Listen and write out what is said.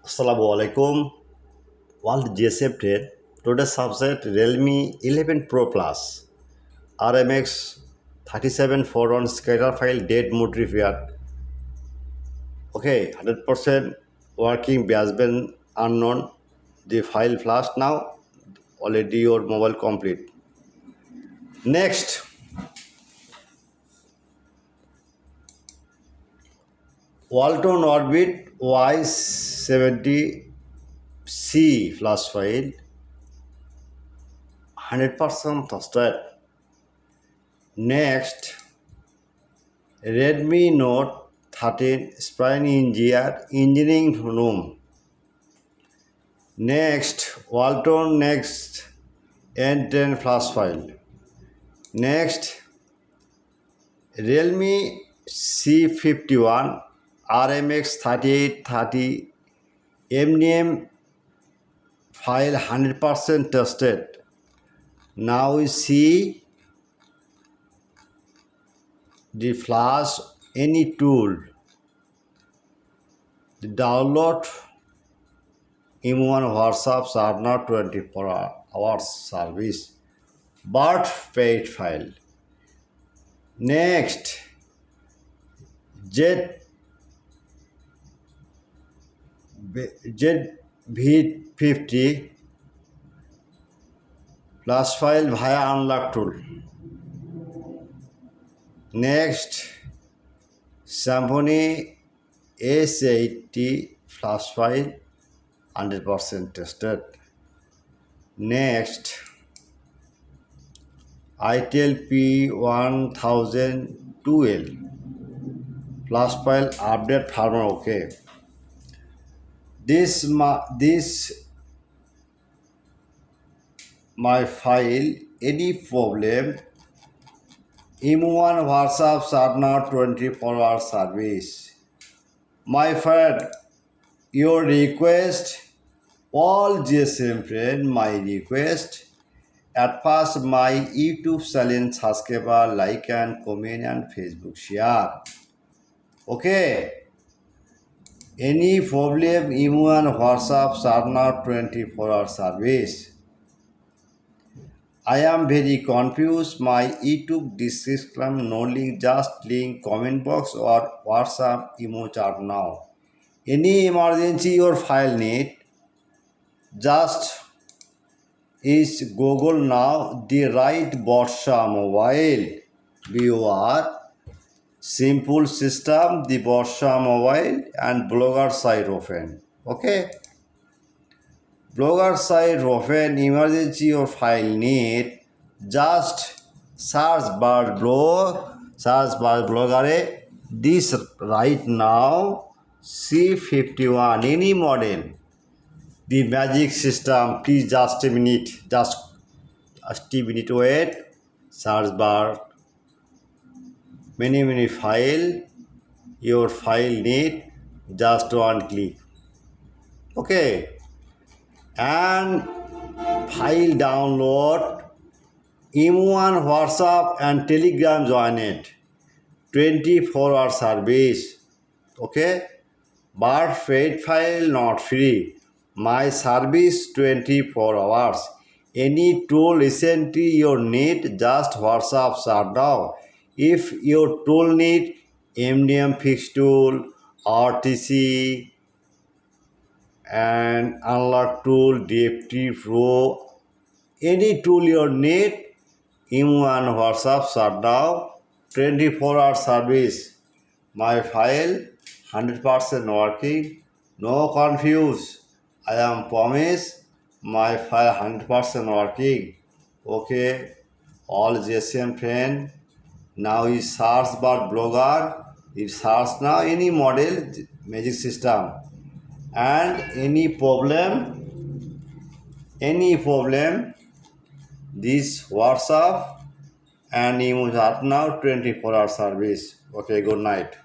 Assalamu alaikum. World GSM trade. Today's subject Realme 11 Pro Plus. RMX 37 4 on scatter file dead mode repair. Okay, 100% working baseband unknown. The file flashed now. Already your mobile complete. Next, Walton Orbit Y70C flash file. 100% trusted. Next, Redmi Note 13 Spine Engineering Room. Next, Walton Next N10 flash file. Next, Realme C51 RMX 3830 MDM file 100% tested. Now we see the flash any tool. The download M1 WhatsApps are not 24 hours service but paid file. Next, ZV50 flash file via unlock tool. Next, Symphony S80 flash file 100% tested. Next, ITEL P1012 flash file update firmware okay. This my file any problem M1 WhatsApps are not 24-hour service. My friend, your request, all GSM friend, my request, at first my YouTube channel subscriber, like and comment and Facebook share. Okay. Any problem M1 WhatsApps are not 24-hour service. I am very confused. My YouTube description no link, just link comment box or WhatsApp emo chat now. Any emergency your file need, just is Google now the right Borsha mobile viewer. Simple system, the Borsha mobile and blogger site open. Okay. Blogger site open, emergency your file need, just search bar blogger this right now C51 any model. The magic system, please just a minute, wait. Search bar, many file, your file need just one click. Okay. And file download M1 WhatsApp and Telegram join it 24-hour service. Okay, but paid file not free. My service 24 hours. Any tool recently your need, just WhatsApp shutdown. If your tool need MDM fix tool, RTC and unlock tool, DFT Pro, any tool you need, M1 WhatsApp shutdown, 24-hour service. My file 100% working, no confuse. I am promise my file 100% working. Okay, all GSM friend. Now is search bar blogger. It search now any model magic system. And any problem, this WhatsApp and email now 24-hour service. Okay, good night.